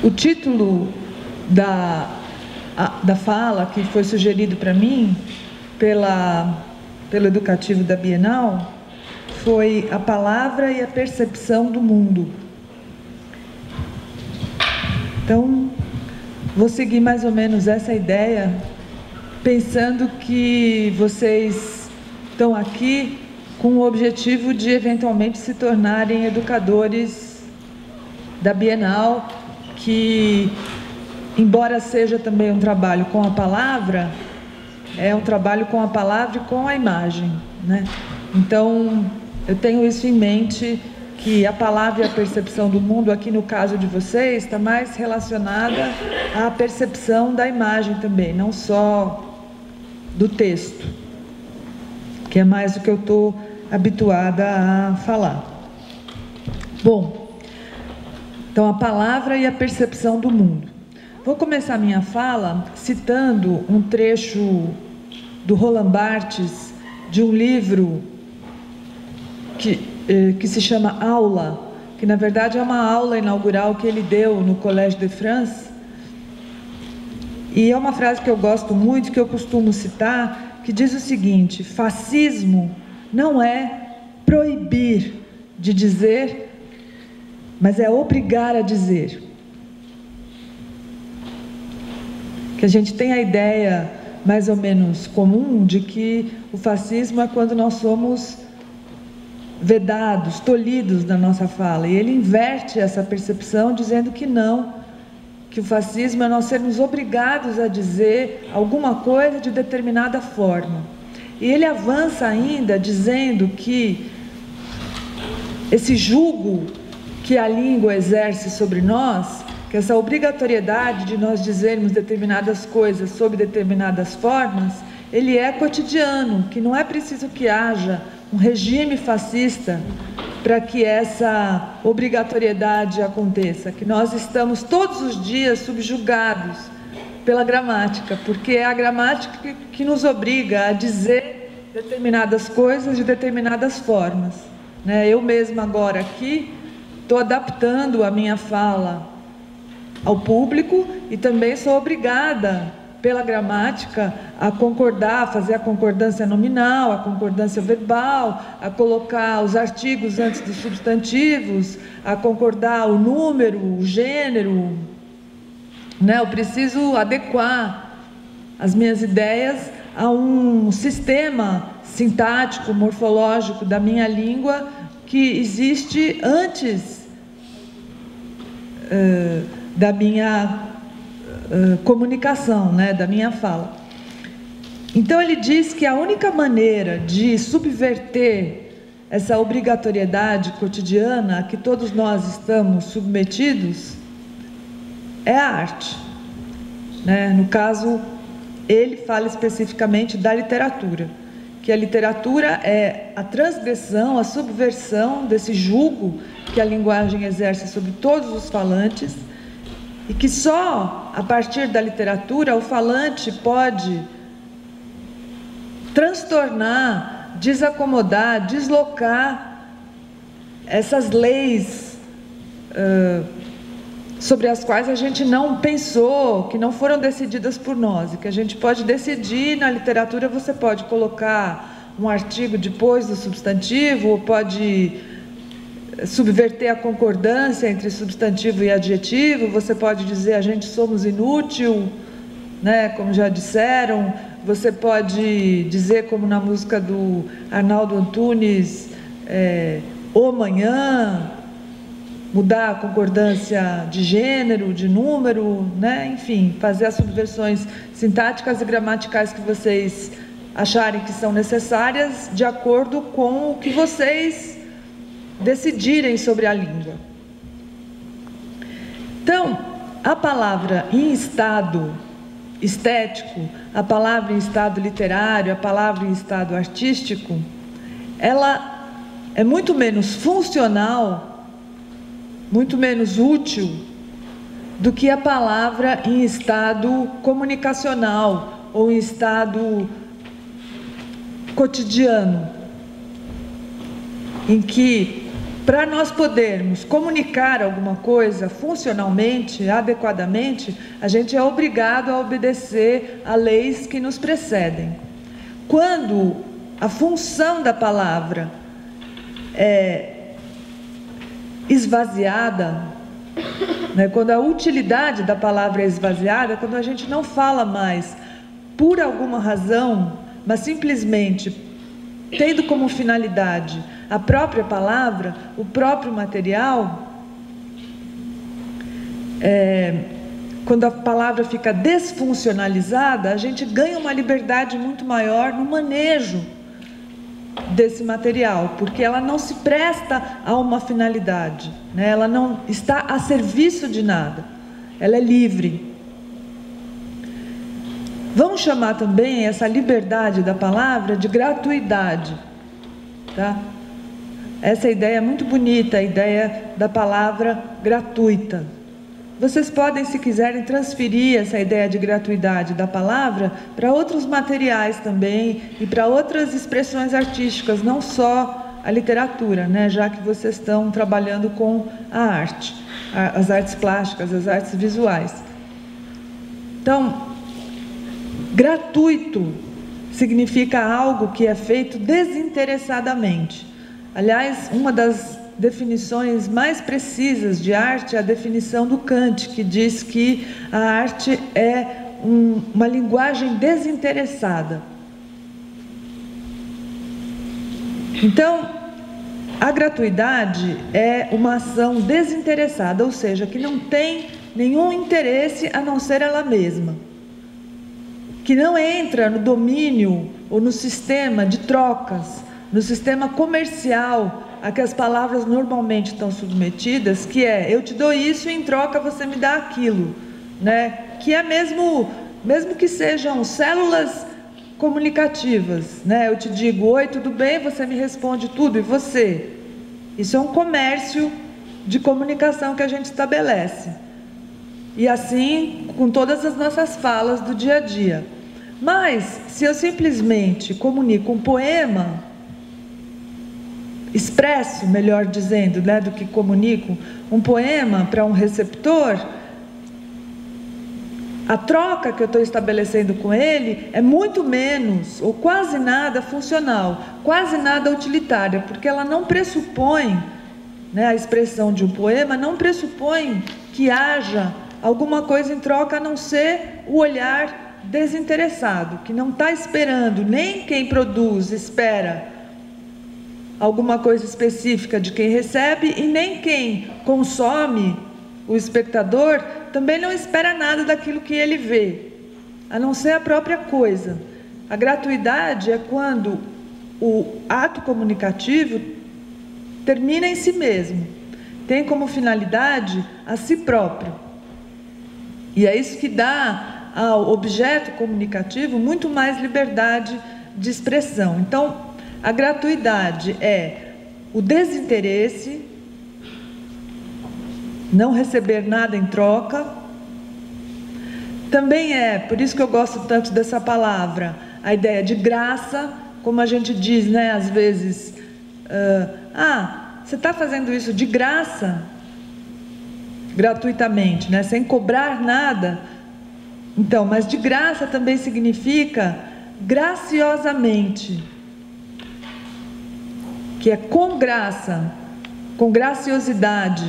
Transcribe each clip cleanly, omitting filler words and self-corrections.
O título da fala que foi sugerido para mim pelo educativo da Bienal foi A Palavra e a Percepção do Mundo. Então, vou seguir mais ou menos essa ideia, pensando que vocês estão aqui com o objetivo de eventualmente se tornarem educadores da Bienal, que, embora seja também um trabalho com a palavra, é um trabalho com a palavra e com a imagem, né? Então, eu tenho isso em mente, que a palavra e a percepção do mundo, aqui no caso de vocês, está mais relacionada à percepção da imagem também, não só do texto, que é mais o que eu estou habituada a falar. Bom, então a palavra e a percepção do mundo. Vou começar minha fala citando um trecho do Roland Barthes, de um livro que se chama Aula, que na verdade é uma aula inaugural que ele deu no Collège de France. E é uma frase que eu gosto muito, que eu costumo citar, que diz o seguinte: fascismo não é proibir de dizer, mas é obrigar a dizer. Que a gente tem a ideia mais ou menos comum de que o fascismo é quando nós somos vedados, tolhidos na nossa fala. E ele inverte essa percepção dizendo que não, que o fascismo é nós sermos obrigados a dizer alguma coisa de determinada forma. E ele avança ainda dizendo que esse jugo que a língua exerce sobre nós, que essa obrigatoriedade de nós dizermos determinadas coisas sob determinadas formas, ele é cotidiano, que não é preciso que haja um regime fascista para que essa obrigatoriedade aconteça, que nós estamos todos os dias subjugados pela gramática, porque é a gramática que nos obriga a dizer determinadas coisas de determinadas formas, né? Eu mesma agora aqui estou adaptando a minha fala ao público e também sou obrigada pela gramática a concordar, a fazer a concordância nominal, a concordância verbal, a colocar os artigos antes dos substantivos, a concordar o número, o gênero, né? Eu preciso adequar as minhas ideias a um sistema sintático, morfológico da minha língua que existe antes da minha comunicação, né, da minha fala. Então ele diz que a única maneira de subverter essa obrigatoriedade cotidiana a que todos nós estamos submetidos é a arte, né? No caso, ele fala especificamente da literatura, que a literatura é a transgressão, a subversão desse jugo que a linguagem exerce sobre todos os falantes, e que só a partir da literatura o falante pode transtornar, desacomodar, deslocar essas leis sobre as quais a gente não pensou, que não foram decididas por nós, e que a gente pode decidir. Na literatura você pode colocar um artigo depois do substantivo, ou pode subverter a concordância entre substantivo e adjetivo. Você pode dizer a gente somos inútil, né, como já disseram. Você pode dizer, como na música do Arnaldo Antunes, o manhã, mudar a concordância de gênero, de número, né? Enfim, fazer as subversões sintáticas e gramaticais que vocês acharem que são necessárias, de acordo com o que vocês decidirem sobre a língua. Então, a palavra em estado estético, a palavra em estado literário, a palavra em estado artístico, ela é muito menos funcional, muito menos útil do que a palavra em estado comunicacional ou em estado cotidiano, em que para nós podermos comunicar alguma coisa funcionalmente, adequadamente, a gente é obrigado a obedecer a leis que nos precedem. Quando a função da palavra é esvaziada, né, quando a utilidade da palavra é esvaziada, quando a gente não fala mais por alguma razão, mas simplesmente tendo como finalidade a própria palavra, o próprio material, quando a palavra fica desfuncionalizada, a gente ganha uma liberdade muito maior no manejo desse material, porque ela não se presta a uma finalidade, né? Ela não está a serviço de nada, ela é livre. Vamos chamar também essa liberdade da palavra de gratuidade, tá? Essa ideia é muito bonita, a ideia da palavra gratuita. Vocês podem, se quiserem, transferir essa ideia de gratuidade da palavra para outros materiais também e para outras expressões artísticas, não só a literatura, né? Já que vocês estão trabalhando com a arte, as artes plásticas, as artes visuais. Então, gratuito significa algo que é feito desinteressadamente. Aliás, uma das definições mais precisas de arte é a definição do Kant, que diz que a arte é uma linguagem desinteressada. Então, a gratuidade é uma ação desinteressada, ou seja, que não tem nenhum interesse a não ser ela mesma, que não entra no domínio ou no sistema de trocas, no sistema comercial a que as palavras normalmente estão submetidas, que é: eu te dou isso e em troca você me dá aquilo, né? Que é mesmo que sejam células comunicativas, né? Eu te digo: oi, tudo bem? Você me responde tudo, e você? Isso é um comércio de comunicação que a gente estabelece. E assim com todas as nossas falas do dia a dia. Mas se eu simplesmente comunico um poema, expresso, melhor dizendo, né, do que comunico, um poema para um receptor, a troca que eu estou estabelecendo com ele é muito menos, ou quase nada funcional, quase nada utilitária, porque ela não pressupõe, né, a expressão de um poema não pressupõe que haja alguma coisa em troca, a não ser o olhar desinteressado, que não está esperando, nem quem produz espera alguma coisa específica de quem recebe, e nem quem consome, o espectador, também não espera nada daquilo que ele vê, a não ser a própria coisa. A gratuidade é quando o ato comunicativo termina em si mesmo, tem como finalidade a si próprio, e é isso que dá ao objeto comunicativo muito mais liberdade de expressão. Então, a gratuidade é o desinteresse, não receber nada em troca. Também é, por isso que eu gosto tanto dessa palavra, a ideia de graça, como a gente diz, né, às vezes, você está fazendo isso de graça, gratuitamente, né, sem cobrar nada. Então, mas de graça também significa graciosamente, que é com graça, com graciosidade.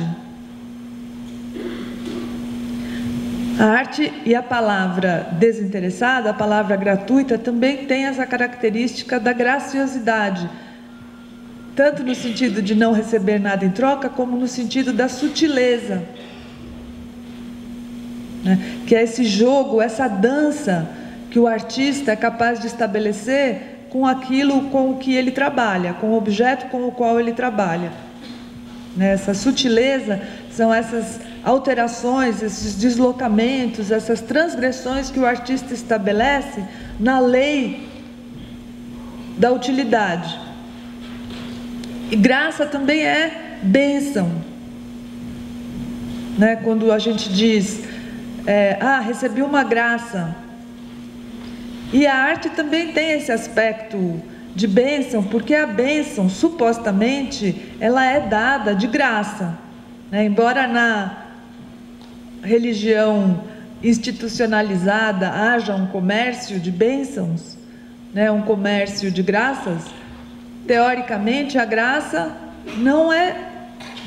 A arte e a palavra desinteressada, a palavra gratuita, também tem essa característica da graciosidade, tanto no sentido de não receber nada em troca, como no sentido da sutileza, né? Que é esse jogo, essa dança que o artista é capaz de estabelecer com aquilo com o que ele trabalha, com o objeto com o qual ele trabalha. Essa sutileza são essas alterações, esses deslocamentos, essas transgressões que o artista estabelece na lei da utilidade. E graça também é bênção, né? Quando a gente diz, recebi uma graça. E a arte também tem esse aspecto de bênção, porque a bênção, supostamente, ela é dada de graça, né? Embora na religião institucionalizada haja um comércio de bênçãos, né? Um comércio de graças, teoricamente a graça não é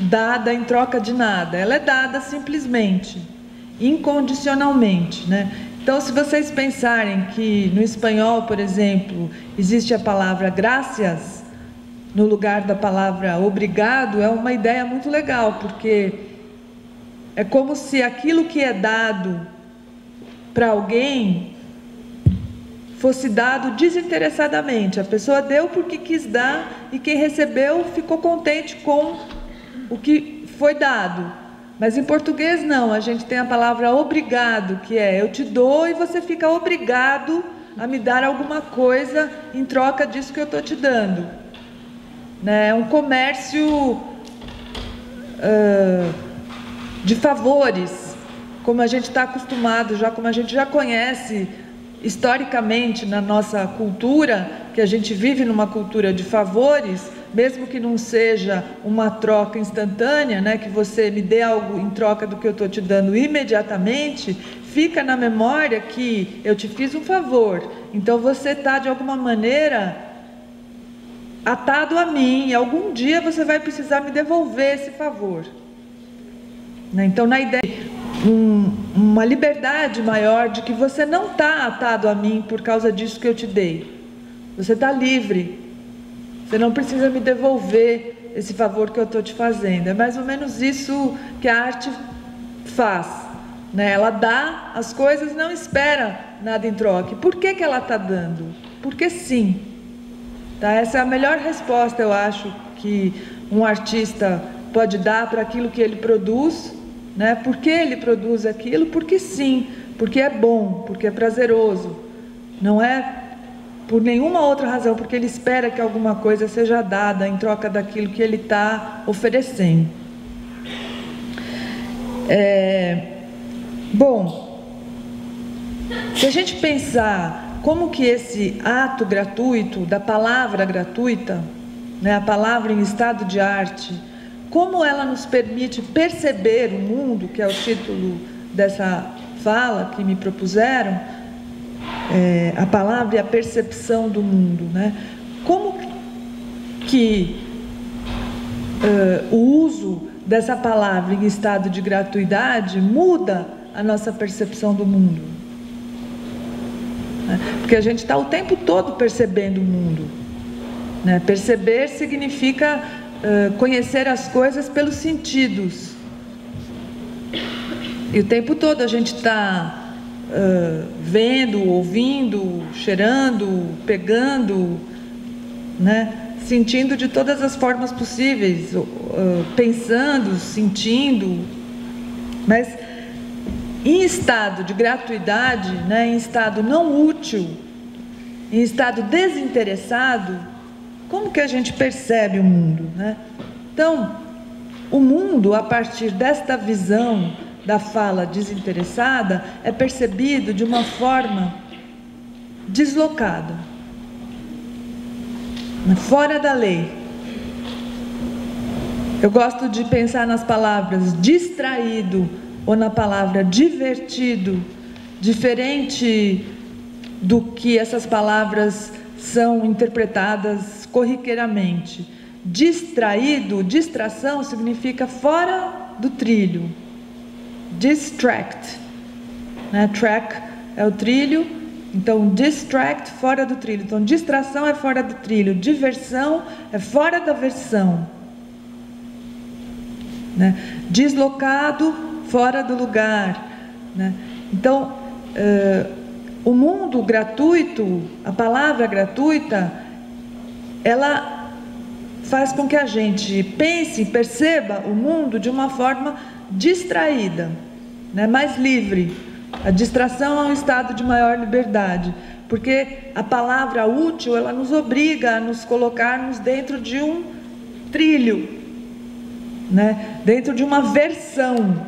dada em troca de nada, ela é dada simplesmente, incondicionalmente, né? Então, se vocês pensarem que no espanhol, por exemplo, existe a palavra gracias no lugar da palavra obrigado, é uma ideia muito legal, porque é como se aquilo que é dado para alguém fosse dado desinteressadamente. A pessoa deu porque quis dar e quem recebeu ficou contente com o que foi dado. Mas em português não, a gente tem a palavra obrigado, que é eu te dou e você fica obrigado a me dar alguma coisa em troca disso que eu estou te dando, né? É um comércio de favores, como a gente está acostumado já, como a gente já conhece historicamente na nossa cultura, que a gente vive numa cultura de favores, mesmo que não seja uma troca instantânea, né, que você me dê algo em troca do que eu estou te dando imediatamente, fica na memória que eu te fiz um favor, então você está de alguma maneira atado a mim, e algum dia você vai precisar me devolver esse favor, né? Então, na ideia, uma liberdade maior de que você não está atado a mim por causa disso que eu te dei, você está livre, você não precisa me devolver esse favor que eu estou te fazendo. É mais ou menos isso que a arte faz, né? Ela dá as coisas, não espera nada em troca. Por que que ela está dando? Porque sim, tá? Essa é a melhor resposta, eu acho, que um artista pode dar para aquilo que ele produz, né? Por que ele produz aquilo? Porque sim, porque é bom, porque é prazeroso, não é por nenhuma outra razão, porque ele espera que alguma coisa seja dada em troca daquilo que ele está oferecendo. Bom, se a gente pensar como que esse ato gratuito, da palavra gratuita, né, a palavra em estado de arte, como ela nos permite perceber o mundo, que é o título dessa fala que me propuseram, a palavra e a percepção do mundo, né? Como que o uso dessa palavra em estado de gratuidade muda a nossa percepção do mundo, né? Porque a gente está o tempo todo percebendo o mundo, né? Perceber significa conhecer as coisas pelos sentidos, e o tempo todo a gente está vendo, ouvindo, cheirando, pegando, né? Sentindo de todas as formas possíveis, pensando, sentindo, mas em estado de gratuidade, né? Em estado não útil, em estado desinteressado, como que a gente percebe o mundo, né? Então, o mundo, a partir desta visão da fala desinteressada, é percebido de uma forma deslocada, fora da lei. Eu gosto de pensar nas palavras distraído ou na palavra divertido, diferente do que essas palavras são interpretadas corriqueiramente. Distraído, distração significa fora do trilho. Distract, né? Track é o trilho, então distract, fora do trilho. Então distração é fora do trilho, diversão é fora da versão, né? Deslocado, fora do lugar, né? Então o mundo gratuito, a palavra gratuita, ela faz com que a gente pense, perceba o mundo de uma forma distraída, né? Mais livre. A distração é um estado de maior liberdade, porque a palavra útil, ela nos obriga a nos colocarmos dentro de um trilho, né? Dentro de uma versão,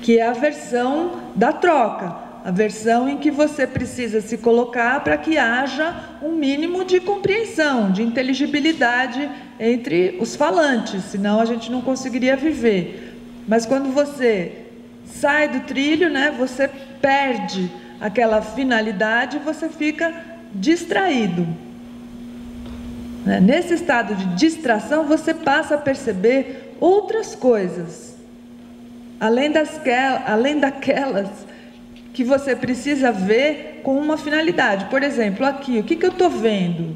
que é a versão da troca. a versão em que você precisa se colocar para que haja um mínimo de compreensão, de inteligibilidade entre os falantes, senão a gente não conseguiria viver. Mas quando você sai do trilho, né, você perde aquela finalidade e você fica distraído. Nesse estado de distração, você passa a perceber outras coisas, além daquelas que você precisa ver com uma finalidade. Por exemplo, aqui, o que eu estou vendo?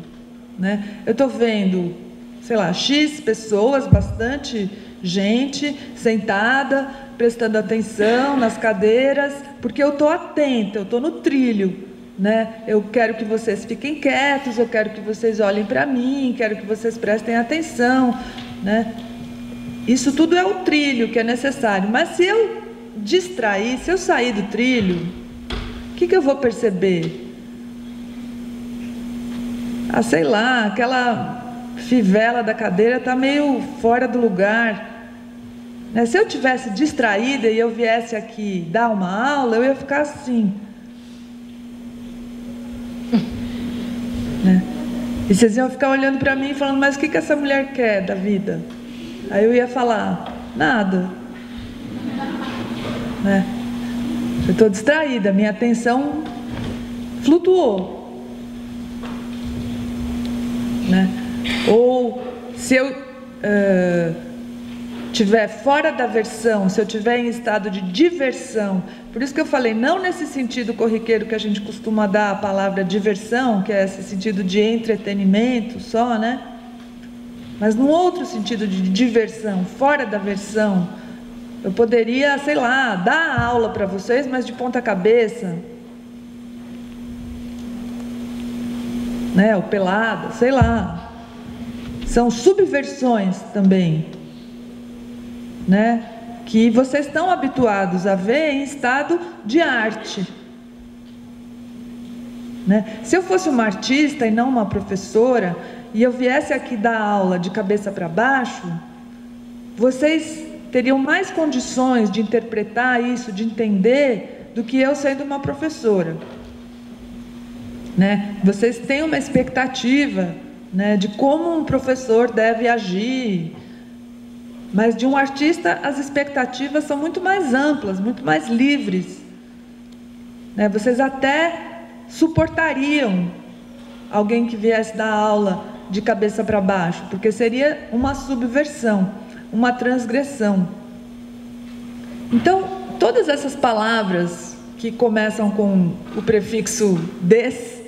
Eu estou vendo, sei lá, X pessoas, bastante gente sentada, prestando atenção nas cadeiras, porque eu estou atenta, eu estou no trilho. Eu quero que vocês fiquem quietos, eu quero que vocês olhem para mim, quero que vocês prestem atenção, Isso tudo é o trilho que é necessário. Mas se eu distrair, se eu sair do trilho, o que eu vou perceber? Sei lá, aquela fivela da cadeira está meio fora do lugar. Se eu tivesse distraída e eu viesse aqui dar uma aula, eu ia ficar assim. E vocês iam ficar olhando para mim e falando, mas o que essa mulher quer da vida? Aí eu ia falar, nada. Eu estou distraída, minha atenção flutuou. Ou se eu estiver fora da versão, se eu estiver em estado de diversão, por isso que eu falei, não nesse sentido corriqueiro que a gente costuma dar a palavra diversão, que é esse sentido de entretenimento só, mas num outro sentido de diversão, fora da versão, eu poderia, sei lá, dar a aula para vocês, mas de ponta cabeça, ou pelada, sei lá, são subversões também, que vocês estão habituados a ver em estado de arte. Se eu fosse uma artista e não uma professora, e eu viesse aqui dar aula de cabeça para baixo, vocês teriam mais condições de interpretar isso, de entender, do que eu sendo uma professora. Vocês têm uma expectativa, de como um professor deve agir, mas de um artista as expectativas são muito mais amplas, muito mais livres. Vocês até suportariam alguém que viesse dar aula de cabeça para baixo, porque seria uma subversão, uma transgressão. Então, todas essas palavras que começam com o prefixo des,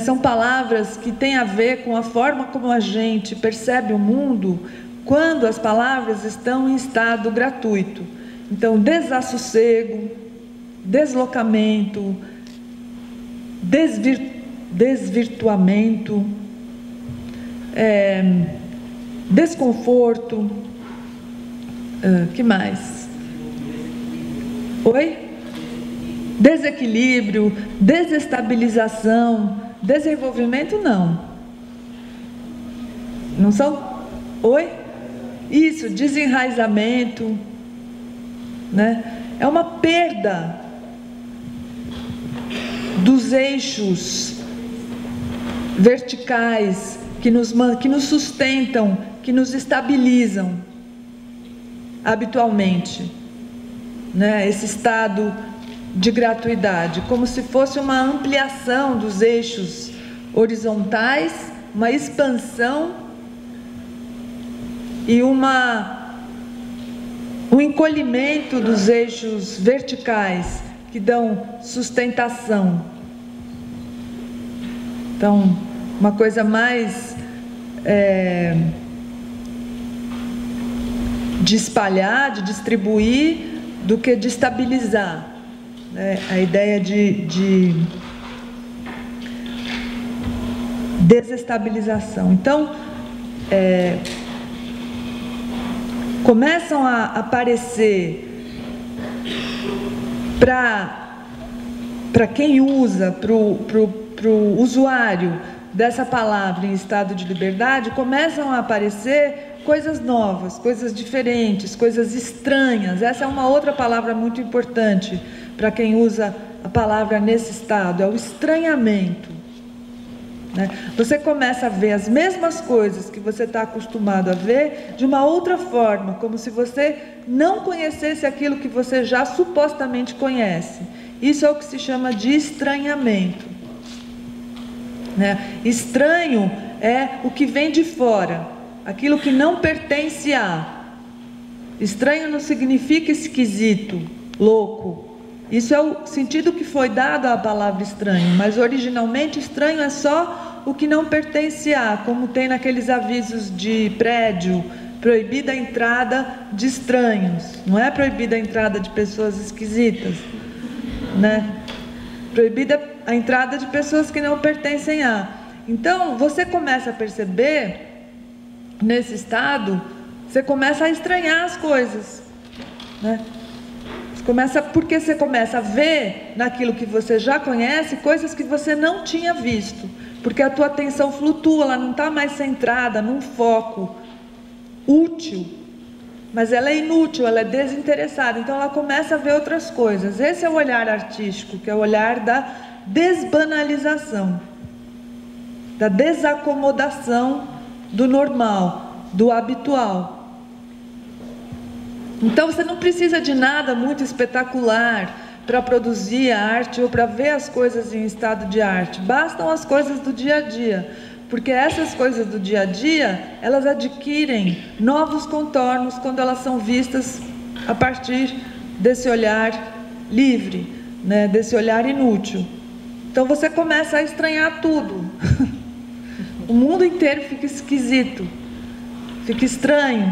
são palavras que têm a ver com a forma como a gente percebe o mundo quando as palavras estão em estado gratuito. Então, desassossego, deslocamento, desvirtuamento, desconforto, que mais? Oi? Desequilíbrio, desestabilização, desenvolvimento não. Não são? Oi? Isso, desenraizamento, É uma perda dos eixos verticais que nos sustentam, que nos estabilizam habitualmente, esse estado de gratuidade, como se fosse uma ampliação dos eixos horizontais, uma expansão e um encolhimento dos eixos verticais que dão sustentação. Então, uma coisa mais de espalhar, de distribuir, do que de estabilizar. A ideia de desestabilização. Então, começam a aparecer para quem usa, para o usuário dessa palavra em estado de liberdade, começam a aparecer coisas novas, coisas diferentes, coisas estranhas. Essa é uma outra palavra muito importante, para quem usa a palavra nesse estado, é o estranhamento. Né? Você começa a ver as mesmas coisas que você está acostumado a ver de uma outra forma, como se você não conhecesse aquilo que você já supostamente conhece. Isso é o que se chama de estranhamento. Né? Estranho é o que vem de fora, aquilo que não pertence a. Estranho não significa esquisito, louco. Isso é o sentido que foi dado à palavra estranho, mas originalmente estranho é só o que não pertence a, como tem naqueles avisos de prédio, proibida a entrada de estranhos, não é proibida a entrada de pessoas esquisitas, né? Proibida a entrada de pessoas que não pertencem a. Então, você começa a perceber, nesse estado, você começa a estranhar as coisas, né? Porque você começa a ver naquilo que você já conhece coisas que você não tinha visto, porque a tua atenção flutua, ela não está mais centrada num foco útil, mas ela é inútil, ela é desinteressada, então ela começa a ver outras coisas. Esse é o olhar artístico, que é o olhar da desbanalização, da desacomodação do normal, do habitual. Então você não precisa de nada muito espetacular para produzir a arte ou para ver as coisas em estado de arte. Bastam as coisas do dia a dia, porque essas coisas do dia a dia, elas adquirem novos contornos quando elas são vistas a partir desse olhar livre, né, desse olhar inútil. Então você começa a estranhar tudo. O mundo inteiro fica esquisito. Fica estranho,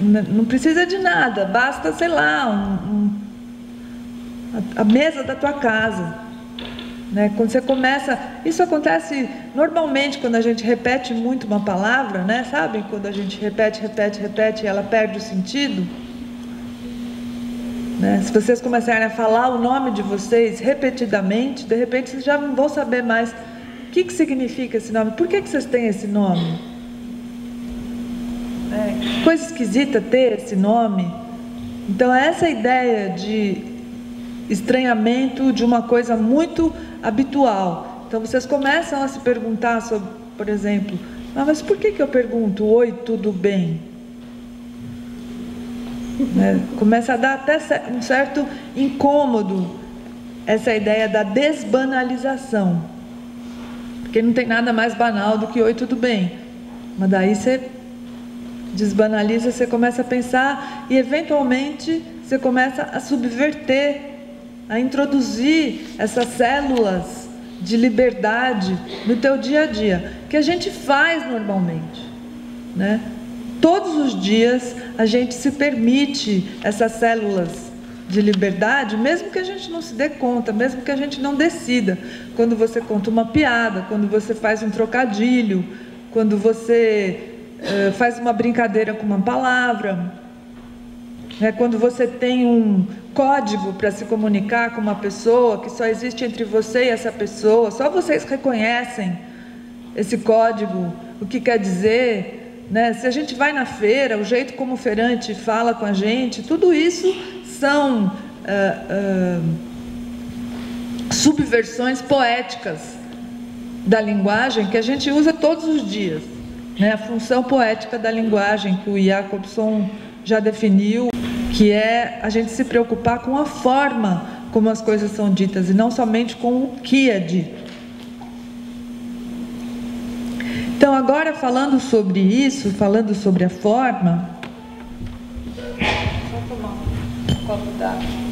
não precisa de nada, basta, sei lá, a mesa da tua casa, né? Quando você começa, isso acontece normalmente quando a gente repete muito uma palavra, né? Sabe? Quando a gente repete e ela perde o sentido, né? Se vocês começarem a falar o nome de vocês repetidamente, de repente vocês já não vão saber mais o que significa esse nome, por que vocês têm esse nome? Coisa esquisita ter esse nome. Então essa ideia de estranhamento de uma coisa muito habitual. Então vocês começam a se perguntar sobre, por exemplo, mas por que eu pergunto oi, tudo bem? Né? Começa a dar até um certo incômodo essa ideia da desbanalização, porque não tem nada mais banal do que oi, tudo bem. Mas daí você desbanaliza, você começa a pensar e eventualmente você começa a subverter, a introduzir essas células de liberdade no teu dia a dia, que a gente faz normalmente, né? Todos os dias a gente se permite essas células de liberdade, mesmo que a gente não se dê conta, mesmo que a gente não decida. Quando você conta uma piada, quando você faz um trocadilho, quando você faz uma brincadeira com uma palavra, né? Quando você tem um código para se comunicar com uma pessoa que só existe entre você e essa pessoa, só vocês reconhecem esse código, o que quer dizer, né? Se a gente vai na feira, o jeito como o feirante fala com a gente, tudo isso são subversões poéticas da linguagem que a gente usa todos os dias. Né, a função poética da linguagem que o Jacobson já definiu, que é a gente se preocupar com a forma como as coisas são ditas e não somente com o que é dito. Então agora falando sobre isso, falando sobre a forma, vou tomar um copo d'água.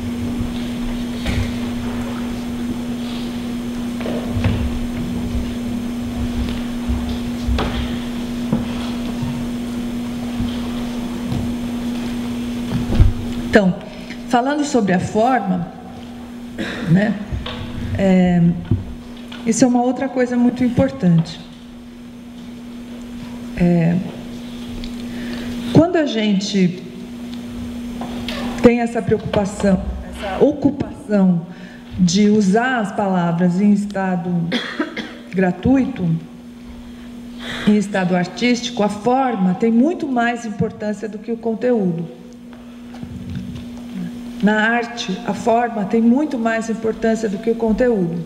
Então, falando sobre a forma, né, isso é uma outra coisa muito importante. Quando a gente tem essa preocupação, essa ocupação de usar as palavras em estado gratuito, em estado artístico, a forma tem muito mais importância do que o conteúdo. Na arte, a forma tem muito mais importância do que o conteúdo.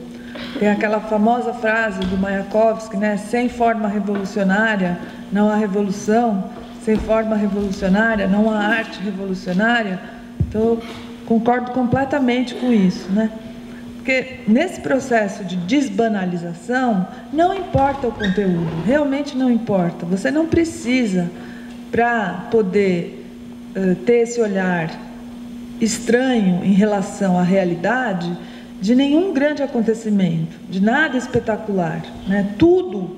Tem aquela famosa frase do Mayakovsky, né? Sem forma revolucionária não há revolução, sem forma revolucionária não há arte revolucionária. Então, eu concordo completamente com isso, né? Porque nesse processo de desbanalização, não importa o conteúdo, realmente não importa. Você não precisa, para poder ter esse olhar estranho em relação à realidade, de nenhum grande acontecimento, de nada espetacular, né? Tudo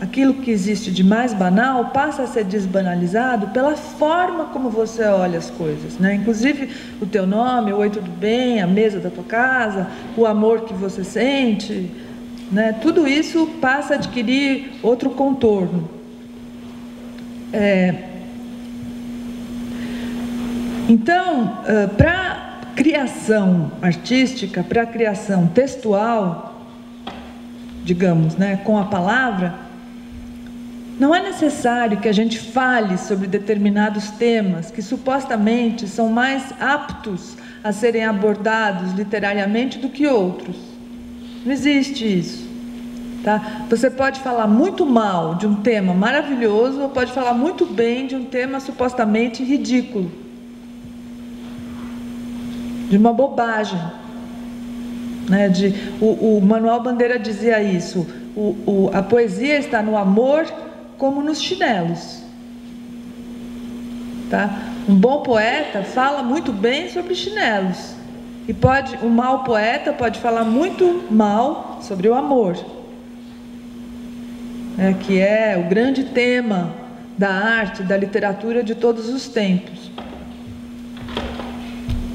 aquilo que existe de mais banal passa a ser desbanalizado pela forma como você olha as coisas, né? Inclusive o teu nome, o oi, tudo bem, a mesa da tua casa, o amor que você sente, né? Tudo isso passa a adquirir outro contorno. Então, para criação artística, para a criação textual, digamos, né, com a palavra, não é necessário que a gente fale sobre determinados temas que supostamente são mais aptos a serem abordados literariamente do que outros. Não existe isso, tá? Você pode falar muito mal de um tema maravilhoso ou pode falar muito bem de um tema supostamente ridículo, de uma bobagem, né? O Manuel Bandeira dizia isso, a poesia está no amor como nos chinelos, tá? Um bom poeta fala muito bem sobre chinelos, e um mau poeta pode falar muito mal sobre o amor, né? Que é o grande tema da arte, da literatura de todos os tempos,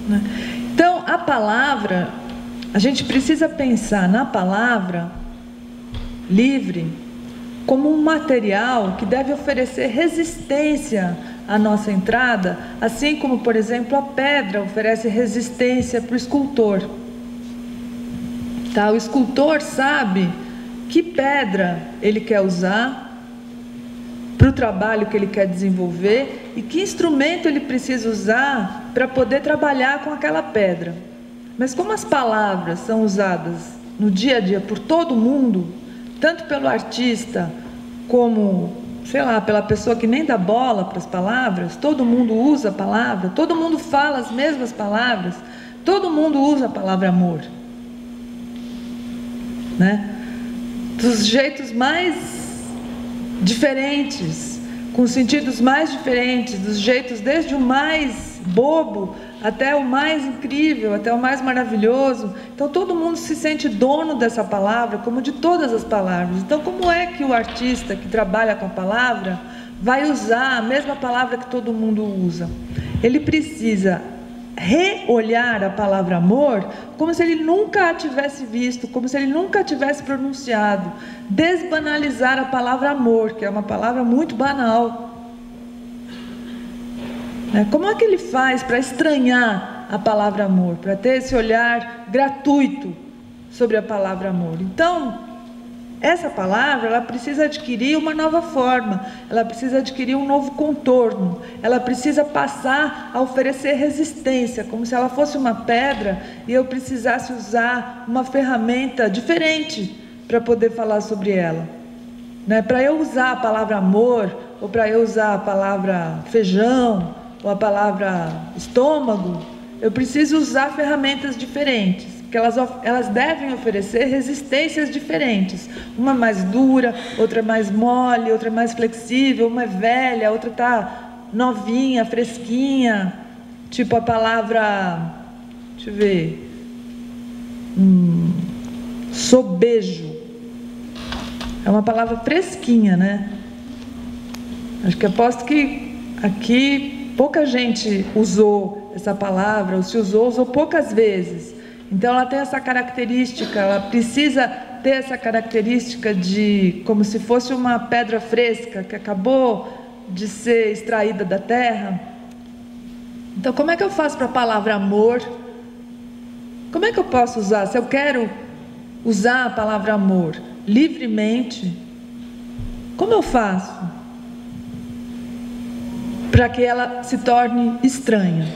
né? Então, a palavra, a gente precisa pensar na palavra livre como um material que deve oferecer resistência à nossa entrada, assim como, por exemplo, a pedra oferece resistência para o escultor. Tá? O escultor sabe que pedra ele quer usar para o trabalho que ele quer desenvolver e que instrumento ele precisa usar para poder trabalhar com aquela pedra. Mas como as palavras são usadas no dia a dia por todo mundo, tanto pelo artista como, sei lá, pela pessoa que nem dá bola para as palavras, todo mundo usa a palavra, todo mundo fala as mesmas palavras, todo mundo usa a palavra amor, né? Dos jeitos mais diferentes, com sentidos mais diferentes, dos jeitos desde o mais bobo até o mais incrível, até o mais maravilhoso. Então todo mundo se sente dono dessa palavra, como de todas as palavras. Então como é que o artista que trabalha com a palavra vai usar a mesma palavra que todo mundo usa? Ele precisa reolhar a palavra amor como se ele nunca a tivesse visto, como se ele nunca a tivesse pronunciado, desbanalizar a palavra amor, que é uma palavra muito banal. Como é que ele faz para estranhar a palavra amor, para ter esse olhar gratuito sobre a palavra amor? Então, essa palavra, ela precisa adquirir uma nova forma, ela precisa adquirir um novo contorno, ela precisa passar a oferecer resistência, como se ela fosse uma pedra e eu precisasse usar uma ferramenta diferente para poder falar sobre ela, né? Para eu usar a palavra amor, ou para eu usar a palavra feijão, ou a palavra estômago, eu preciso usar ferramentas diferentes, porque elas devem oferecer resistências diferentes. Uma mais dura, outra mais mole, outra mais flexível, uma é velha, a outra está novinha, fresquinha. Tipo a palavra, deixa eu ver, sobejo. É uma palavra fresquinha, né? Acho que aposto que aqui pouca gente usou essa palavra, ou se usou poucas vezes. Então ela tem essa característica, ela precisa ter essa característica de como se fosse uma pedra fresca que acabou de ser extraída da terra. Então como é que eu faço para a palavra amor? Como é que eu posso usar? Se eu quero usar a palavra amor livremente, como eu faço para que ela se torne estranha?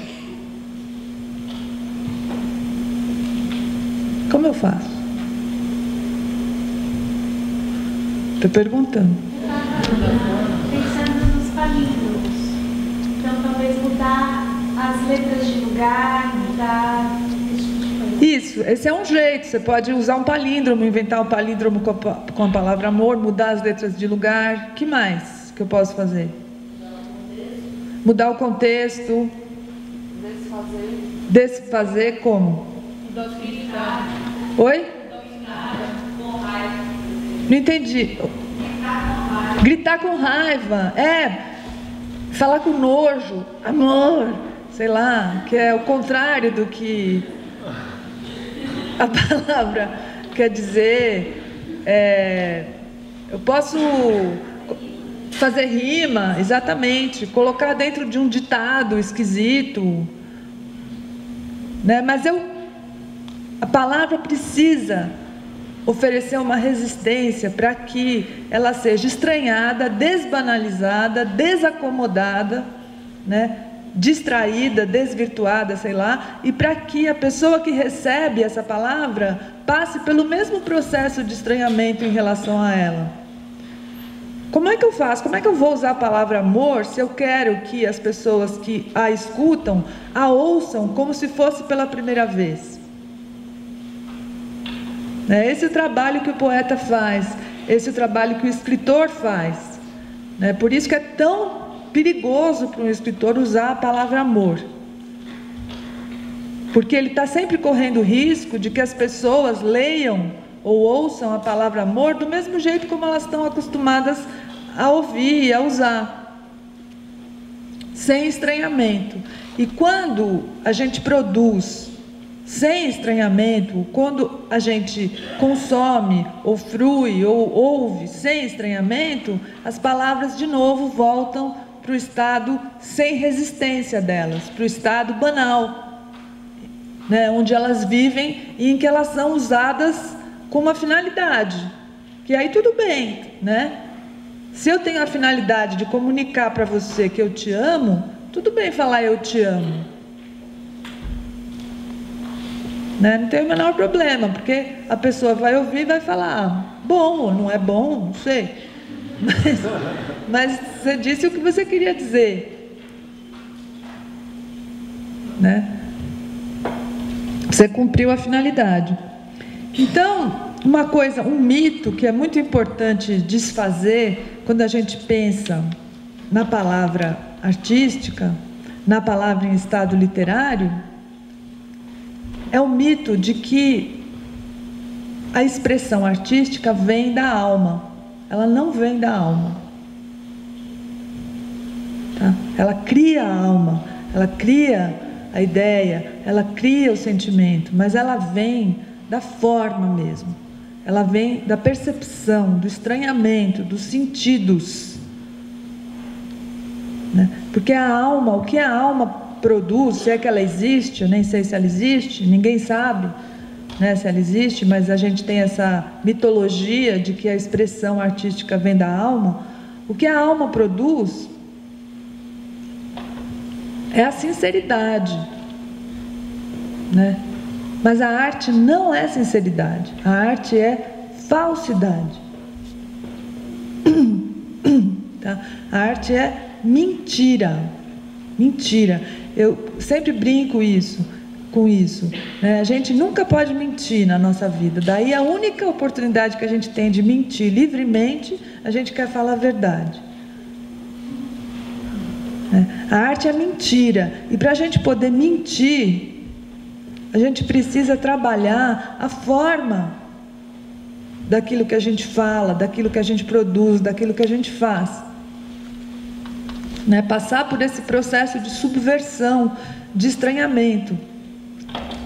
Como eu faço? Estou perguntando. Pensando nos palíndromos. Então, talvez mudar as letras de lugar, mudar esse tipo de coisa. Isso, esse é um jeito. Você pode usar um palíndromo, inventar um palíndromo com a palavra amor, mudar as letras de lugar. Que mais que eu posso fazer? Mudar o contexto. Desfazer como? Oi? Não entendi. Gritar com raiva. Falar com nojo. Amor. Sei lá, que é o contrário do que a palavra quer dizer. Eu posso fazer rima, exatamente, colocar dentro de um ditado esquisito, né? Mas a palavra precisa oferecer uma resistência para que ela seja estranhada, desbanalizada, desacomodada, né? Distraída, desvirtuada, sei lá, e para que a pessoa que recebe essa palavra passe pelo mesmo processo de estranhamento em relação a ela. Como é que eu faço? Como é que eu vou usar a palavra amor se eu quero que as pessoas que a escutam a ouçam como se fosse pela primeira vez? Esse é o trabalho que o poeta faz, esse é o trabalho que o escritor faz. Por isso que é tão perigoso para um escritor usar a palavra amor, porque ele está sempre correndo o risco de que as pessoas leiam ou ouçam a palavra amor do mesmo jeito como elas estão acostumadas a ouvir e a usar, sem estranhamento. E quando a gente produz sem estranhamento, quando a gente consome, ou frui, ou ouve sem estranhamento, as palavras de novo voltam para o estado sem resistência delas, para o estado banal, né, onde elas vivem e em que elas são usadas com uma finalidade, que aí tudo bem, né? Se eu tenho a finalidade de comunicar para você que eu te amo, tudo bem falar eu te amo, né? Não tem o menor problema, porque a pessoa vai ouvir e vai falar, bom ou não é bom, não sei. Mas você disse o que você queria dizer, né? Você cumpriu a finalidade. Então, uma coisa, um mito que é muito importante desfazer quando a gente pensa na palavra artística, na palavra em estado literário, é o mito de que a expressão artística vem da alma. Ela não vem da alma, tá? Ela cria a alma, ela cria a ideia, ela cria o sentimento, mas ela vem da forma mesmo, ela vem da percepção, do estranhamento, dos sentidos, né? Porque a alma, o que a alma produz, se é que ela existe, eu nem sei se ela existe, ninguém sabe, né, se ela existe, mas a gente tem essa mitologia de que a expressão artística vem da alma. O que a alma produz é a sinceridade, né? Mas a arte não é sinceridade, a arte é falsidade, tá? A arte é mentira, mentira. Eu sempre brinco com isso, né? A gente nunca pode mentir na nossa vida. Daí a única oportunidade que a gente tem de mentir livremente, a gente quer falar a verdade. A arte é mentira. E para a gente poder mentir, a gente precisa trabalhar a forma daquilo que a gente fala, daquilo que a gente produz, daquilo que a gente faz, né? Passar por esse processo de subversão, de estranhamento.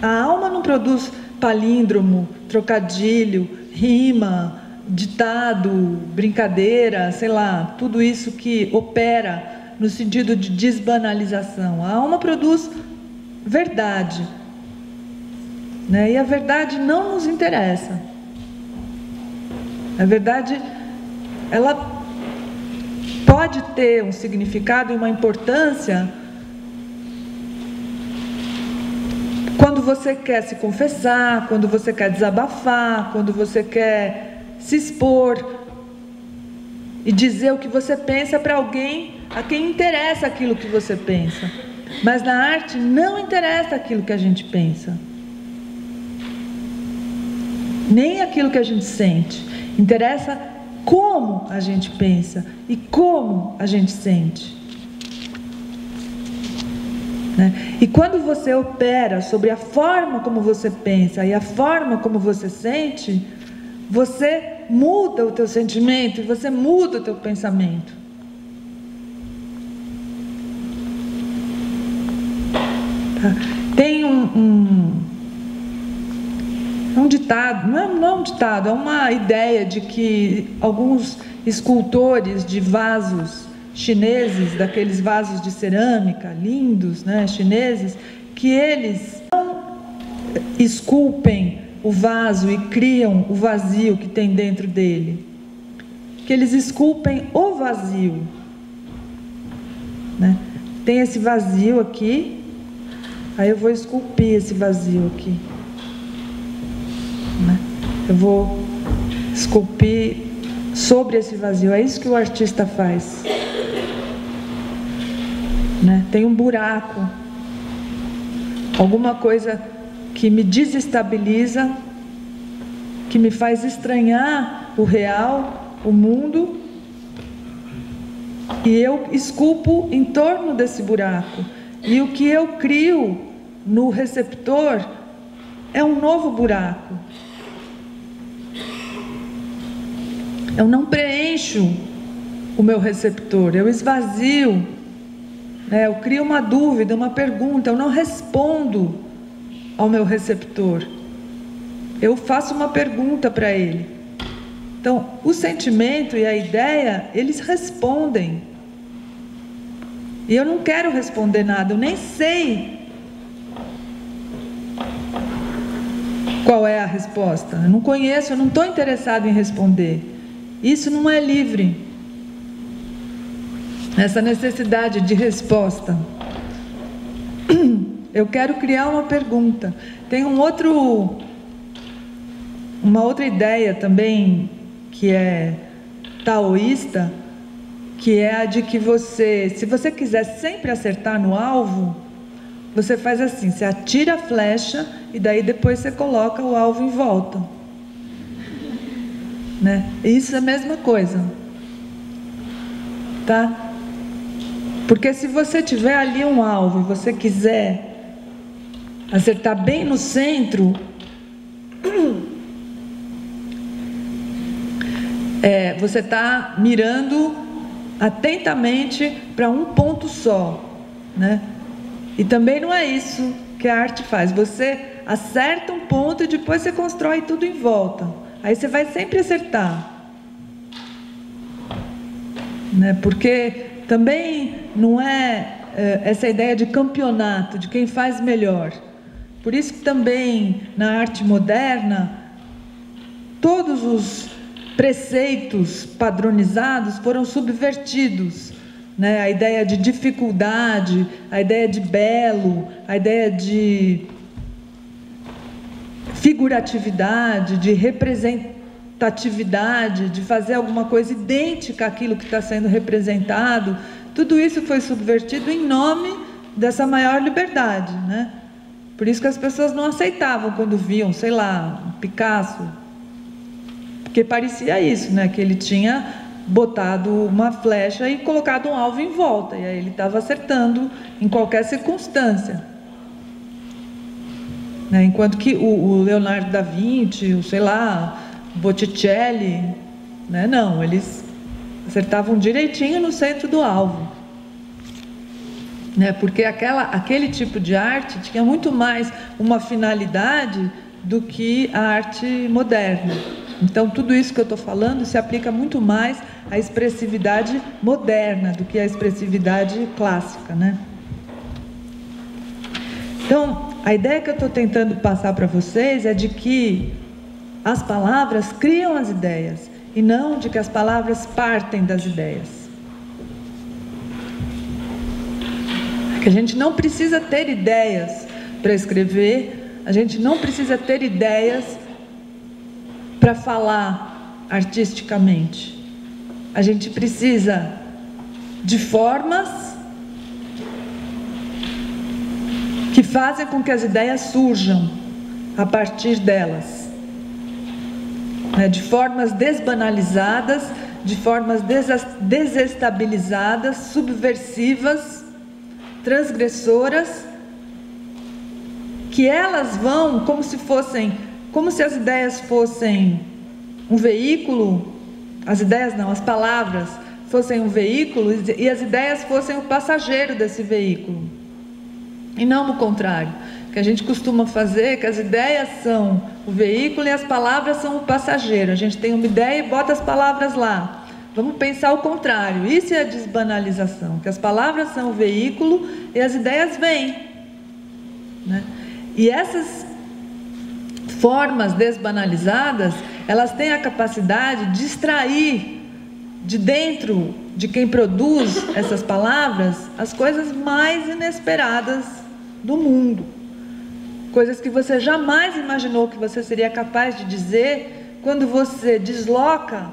A alma não produz palíndromo, trocadilho, rima, ditado, brincadeira, sei lá, tudo isso que opera no sentido de desbanalização. A alma produz verdade, né? E a verdade não nos interessa. A verdade, ela pode ter um significado e uma importância quando quando você quer se confessar, quando você quer desabafar, quando você quer se expor e dizer o que você pensa para alguém a quem interessa aquilo que você pensa. Mas na arte não interessa aquilo que a gente pensa, nem aquilo que a gente sente. Interessa como a gente pensa e como a gente sente, né? E quando você opera sobre a forma como você pensa e a forma como você sente, você muda o teu sentimento e você muda o teu pensamento. Tá? Tem um ditado, não é um ditado, é uma ideia de que alguns escultores de vasos chineses, daqueles vasos de cerâmica lindos, né, chineses, que eles não esculpem o vaso e criam o vazio que tem dentro dele, que eles esculpem o vazio, né? Tem esse vazio aqui, aí eu vou esculpir esse vazio aqui, né? Eu vou esculpir sobre esse vazio. É isso que o artista faz, né? Tem um buraco, alguma coisa que me desestabiliza, que me faz estranhar o real, o mundo, e eu esculpo em torno desse buraco. E o que eu crio no receptor é um novo buraco. Eu não preencho o meu receptor, eu esvazio, né? Eu crio uma dúvida, uma pergunta, eu não respondo ao meu receptor, eu faço uma pergunta para ele. Então, o sentimento e a ideia, eles respondem. E eu não quero responder nada, eu nem sei qual é a resposta. Eu não conheço, eu não estou interessado em responder. Isso não é livre. Essa necessidade de resposta. Eu quero criar uma pergunta. Tem uma outra ideia também, que é taoísta, que é a de que se você quiser sempre acertar no alvo, você faz assim, você atira a flecha e daí depois você coloca o alvo em volta, né? Isso é a mesma coisa, tá? Porque se você tiver ali um alvo e você quiser acertar bem no centro, você está mirando atentamente para um ponto só, né? E também não é isso que a arte faz. Você acerta um ponto e depois você constrói tudo em volta. Aí você vai sempre acertar, né? Porque também não é essa ideia de campeonato, de quem faz melhor. Por isso que também na arte moderna todos os preceitos padronizados foram subvertidos, né? A ideia de dificuldade, a ideia de belo, a ideia de figuratividade, de representatividade, de fazer alguma coisa idêntica àquilo que está sendo representado, tudo isso foi subvertido em nome dessa maior liberdade, né? Por isso que as pessoas não aceitavam quando viam, sei lá, um Picasso, porque parecia isso, né? Que ele tinha botado uma flecha e colocado um alvo em volta, e aí ele estava acertando em qualquer circunstância, né? Enquanto que o Leonardo da Vinci, o, sei lá, Botticelli, né? Não, eles acertavam direitinho no centro do alvo, né? Porque aquele tipo de arte tinha muito mais uma finalidade do que a arte moderna. Então, tudo isso que eu estou falando se aplica muito mais à expressividade moderna do que à expressividade clássica, né? Então, a ideia que eu estou tentando passar para vocês é de que as palavras criam as ideias, e não de que as palavras partem das ideias. Que a gente não precisa ter ideias para escrever, A gente não precisa ter ideias para falar artisticamente. A gente precisa de formas que fazem com que as ideias surjam a partir delas, de formas desbanalizadas, de formas desestabilizadas, subversivas, transgressoras, que elas vão como se as ideias fossem um veículo, as ideias não, as palavras fossem um veículo e as ideias fossem o passageiro desse veículo, e não o contrário, que a gente costuma fazer, que as ideias são o veículo e as palavras são o passageiro. A gente tem uma ideia e bota as palavras lá. Vamos pensar o contrário, isso é a desbanalização, que as palavras são o veículo e as ideias vêm, né? E essas formas desbanalizadas, elas têm a capacidade de extrair de dentro de quem produz essas palavras as coisas mais inesperadas do mundo, coisas que você jamais imaginou que você seria capaz de dizer. Quando você desloca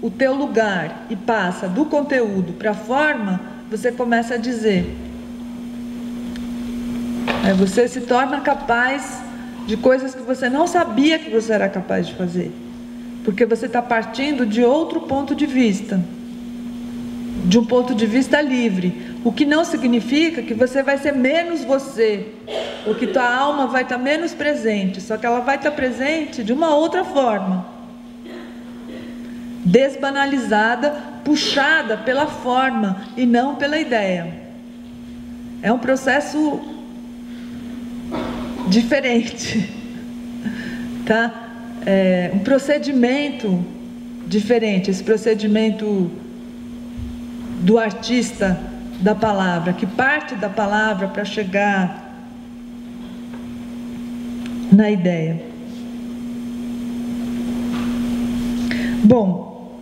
o teu lugar e passa do conteúdo para a forma, você começa a dizer. Aí você se torna capaz de coisas que você não sabia que você era capaz de fazer, porque você está partindo de outro ponto de vista, de um ponto de vista livre, o que não significa que você vai ser menos você, ou que tua alma vai estar menos presente, só que ela vai estar presente de uma outra forma, desbanalizada, puxada pela forma e não pela ideia. É um processo diferente, tá? É um procedimento diferente, esse procedimento do artista da palavra, que parte da palavra para chegar na ideia. Bom,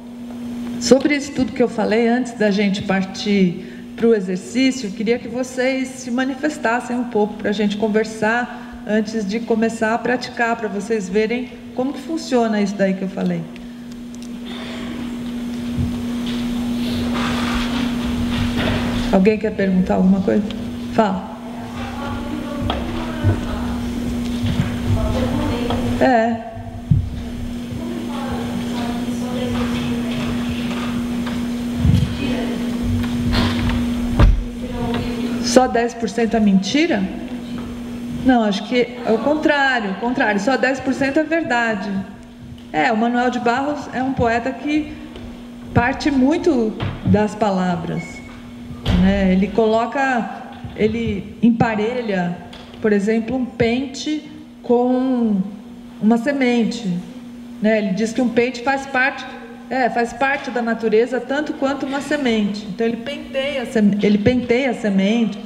sobre isso tudo que eu falei, antes da gente partir para o exercício, eu queria que vocês se manifestassem um pouco para a gente conversar antes de começar a praticar, para vocês verem como que funciona isso daí que eu falei. Alguém quer perguntar alguma coisa? Fala. Só 10% é mentira? Não, acho que é o contrário, só 10% é verdade. O Manuel de Barros é um poeta que parte muito das palavras, né? Ele emparelha, por exemplo, um pente com uma semente, né? Ele diz que um pente faz parte da natureza tanto quanto uma semente. Então ele penteia a semente.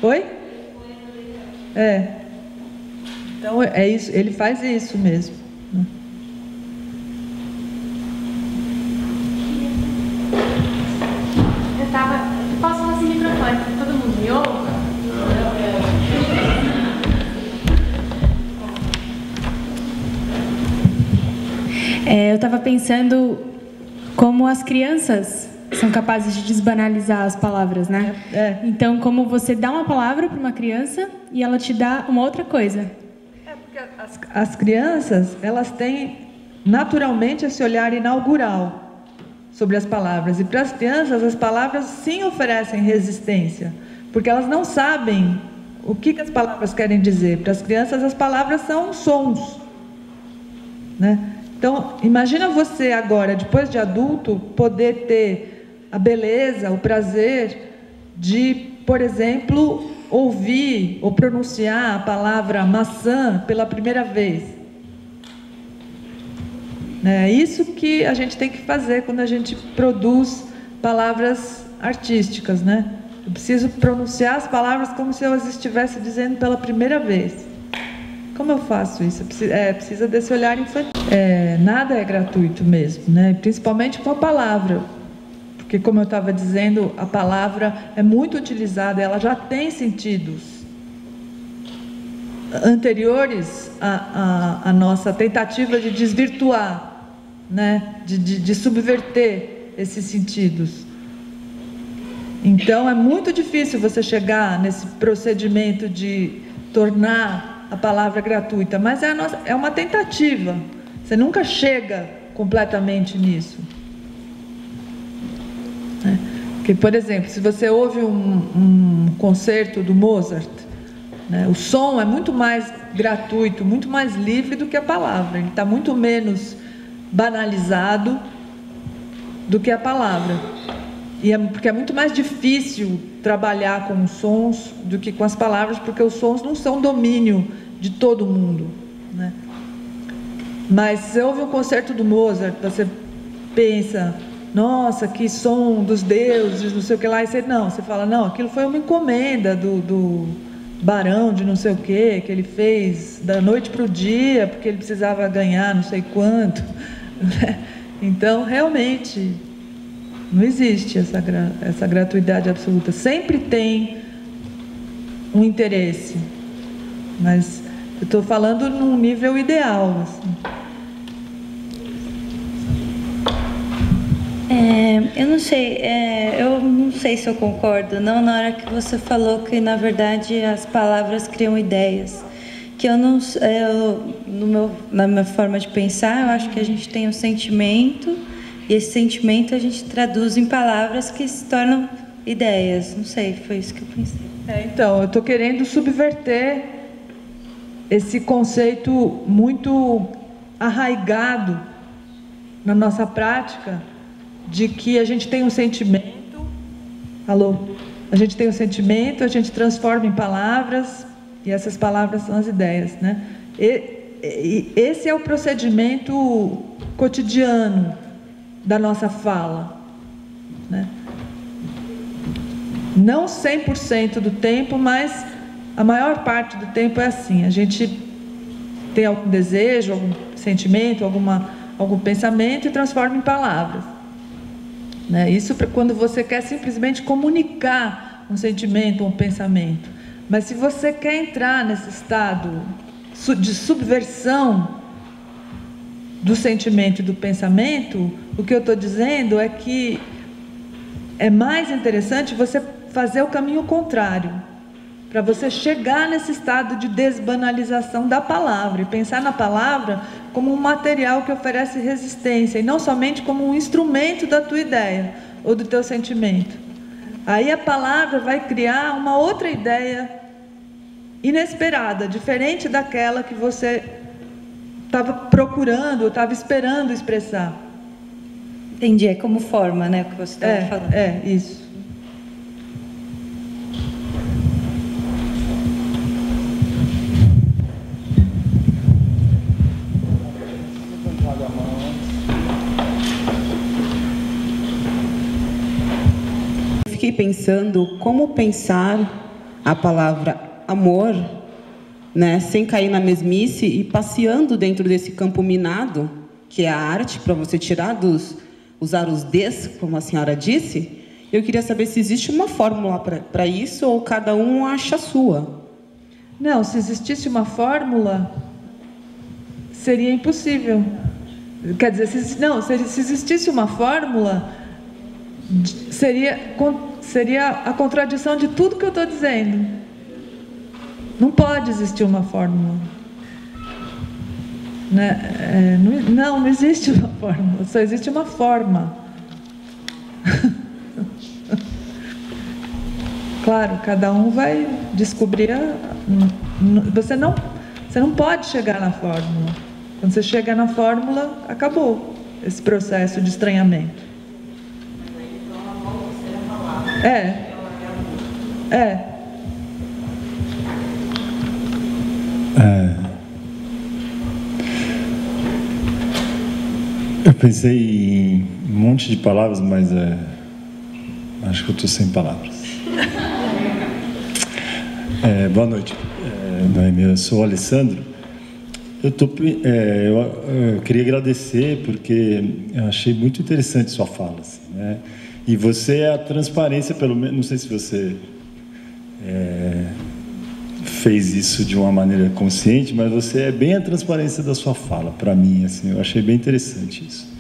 Oi? Então é isso, ele faz isso mesmo, né? Posso falar sem microfone, todo mundo me ouve? Eu estava pensando como as crianças são capazes de desbanalizar as palavras, né? Então, como você dá uma palavra para uma criança e ela te dá uma outra coisa. Porque as crianças, elas têm naturalmente esse olhar inaugural sobre as palavras. E para as crianças, as palavras sim oferecem resistência, porque elas não sabem o que as palavras querem dizer. Para as crianças, as palavras são sons, né? Então, imagina você agora, depois de adulto, poder ter a beleza, o prazer de, por exemplo, ouvir ou pronunciar a palavra maçã pela primeira vez. É isso que a gente tem que fazer quando a gente produz palavras artísticas, né? Eu preciso pronunciar as palavras como se eu as estivesse dizendo pela primeira vez. Como eu faço isso? Precisa desse olhar infantil. Nada é gratuito mesmo, né? Principalmente com a palavra. Porque, como eu estava dizendo, a palavra é muito utilizada, ela já tem sentidos anteriores à nossa tentativa de desvirtuar, né? de subverter esses sentidos. Então, é muito difícil você chegar nesse procedimento de tornar a palavra gratuita, mas é uma tentativa. Você nunca chega completamente nisso. Porque, por exemplo, se você ouve um concerto do Mozart, né, o som é muito mais gratuito, muito mais livre do que a palavra. Ele está muito menos banalizado do que a palavra. Porque é muito mais difícil trabalhar com os sons do que com as palavras, porque os sons não são domínio de todo mundo, né? Mas se você ouve um concerto do Mozart, você pensa, nossa, que som dos deuses, não sei o que lá, e você fala, não, aquilo foi uma encomenda do barão de não sei o que ele fez da noite para o dia, porque ele precisava ganhar não sei quanto. Então, realmente, não existe essa gratuidade absoluta. Sempre tem um interesse, mas eu estou falando num nível ideal, assim. Eu não sei se eu concordo, não, na hora que você falou que, na verdade, as palavras criam ideias. Que na minha forma de pensar, eu acho que a gente tem um sentimento, e esse sentimento a gente traduz em palavras que se tornam ideias. Não sei, foi isso que eu pensei. Então, eu estou querendo subverter esse conceito muito arraigado na nossa prática, de que a gente tem um sentimento, a gente tem um sentimento, a gente transforma em palavras, e essas palavras são as ideias, né? E esse é o procedimento cotidiano da nossa fala, né? Não 100% do tempo, mas a maior parte do tempo é assim. A gente tem algum desejo, algum sentimento, algum pensamento e transforma em palavras, né? Isso quando você quer simplesmente comunicar um sentimento, um pensamento. Mas se você quer entrar nesse estado de subversão do sentimento e do pensamento, o que eu estou dizendo é que é mais interessante você fazer o caminho contrário, para você chegar nesse estado de desbanalização da palavra e pensar na palavra como um material que oferece resistência e não somente como um instrumento da tua ideia ou do teu sentimento. Aí a palavra vai criar uma outra ideia inesperada, diferente daquela que você estava procurando, estava esperando expressar. Entendi, é como forma, né, o que você estava falando. Isso. Fiquei pensando como pensar a palavra amor, né, sem cair na mesmice e passeando dentro desse campo minado, que é a arte, para você usar os Ds, como a senhora disse. Eu queria saber se existe uma fórmula para isso ou cada um acha a sua. Não, se existisse uma fórmula, seria impossível. Quer dizer, se existisse uma fórmula, seria a contradição de tudo que eu estou dizendo. Não pode existir uma fórmula, né? Não existe uma fórmula, só existe uma forma. Claro, cada um vai descobrir. Você não pode chegar na fórmula. Quando você chega na fórmula, acabou esse processo de estranhamento. Eu pensei em um monte de palavras, mas acho que eu estou sem palavras. Boa noite, Noemi. Eu sou o Alessandro. Eu queria agradecer porque eu achei muito interessante sua fala, assim, né? E você é a transparência, pelo menos, não sei se você fez isso de uma maneira consciente, mas você é bem a transparência da sua fala, para mim, assim, eu achei bem interessante isso.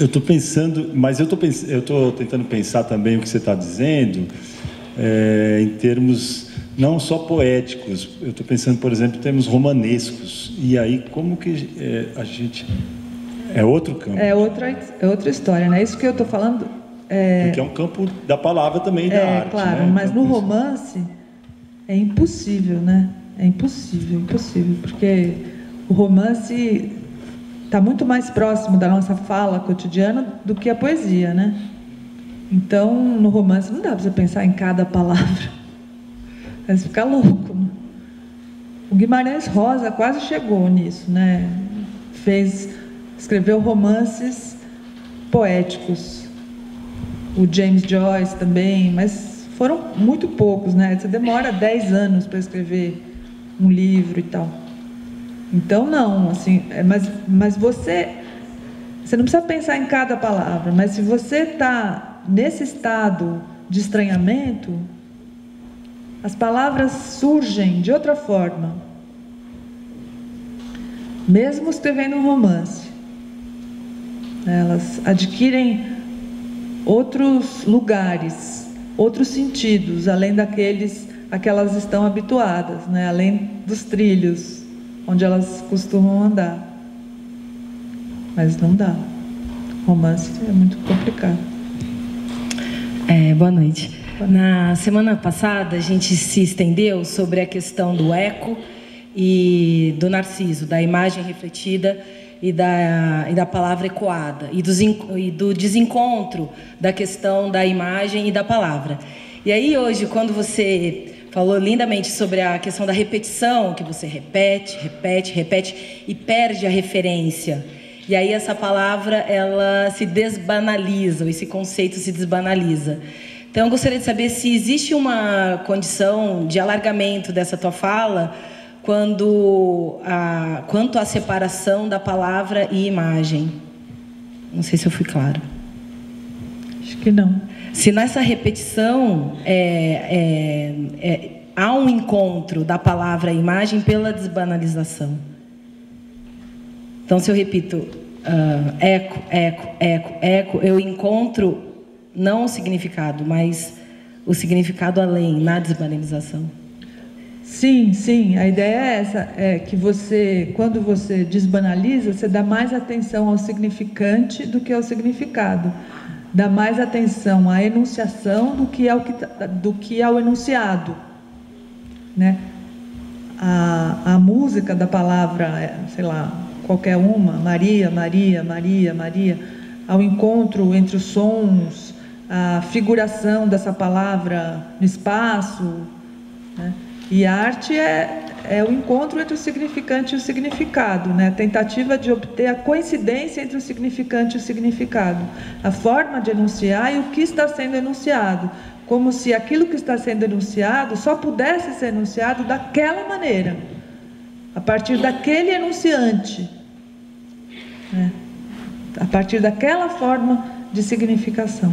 Eu estou pensando, mas eu estou tentando pensar também o que você está dizendo, em termos não só poéticos. Eu estou pensando, por exemplo, em termos romanescos. E aí, como que a gente... É outro campo. É outra história, né? Isso que eu estou falando... Porque é um campo da palavra também, da arte. Claro, né? Mas então, no romance é impossível, né? É impossível, porque o romance está muito mais próximo da nossa fala cotidiana do que a poesia, né? Então, no romance não dá para você pensar em cada palavra. Vai ficar louco, né? O Guimarães Rosa quase chegou nisso, né? Escreveu romances poéticos. O James Joyce também, mas foram muito poucos, né? Você demora 10 anos para escrever um livro e tal. Então, não, assim, mas você não precisa pensar em cada palavra, mas se você está nesse estado de estranhamento, as palavras surgem de outra forma. Mesmo escrevendo um romance, elas adquirem outros lugares, outros sentidos, além daqueles a que elas estão habituadas, né? Além dos trilhos onde elas costumam andar. Mas não dá. Romance é muito complicado. Boa noite. Na semana passada, a gente se estendeu sobre a questão do eco e do Narciso, da imagem refletida e da palavra ecoada, e do desencontro da questão da imagem e da palavra. E aí, hoje, quando você falou lindamente sobre a questão da repetição, que você repete e perde a referência. E aí essa palavra, ela se desbanaliza, esse conceito se desbanaliza. Então, eu gostaria de saber se existe uma condição de alargamento dessa tua fala quanto à separação da palavra e imagem. Não sei se eu fui clara. Acho que não. Se nessa repetição há um encontro da palavra e imagem pela desbanalização. Então, se eu repito eco, eco, eco, eco, eu encontro não o significado, mas o significado além, na desbanalização. Sim, sim, a ideia é essa, que você, quando você desbanaliza, você dá mais atenção ao significante do que ao significado. Dá mais atenção à enunciação do que ao enunciado, né? A música da palavra, sei lá, qualquer uma, Maria, Maria, Maria, Maria, ao encontro entre os sons, a figuração dessa palavra no espaço, né? E a arte é o encontro entre o significante e o significado, né? A tentativa de obter a coincidência entre o significante e o significado, a forma de enunciar e o que está sendo enunciado, como se aquilo que está sendo enunciado só pudesse ser enunciado daquela maneira, a partir daquele enunciante, né? A partir daquela forma de significação.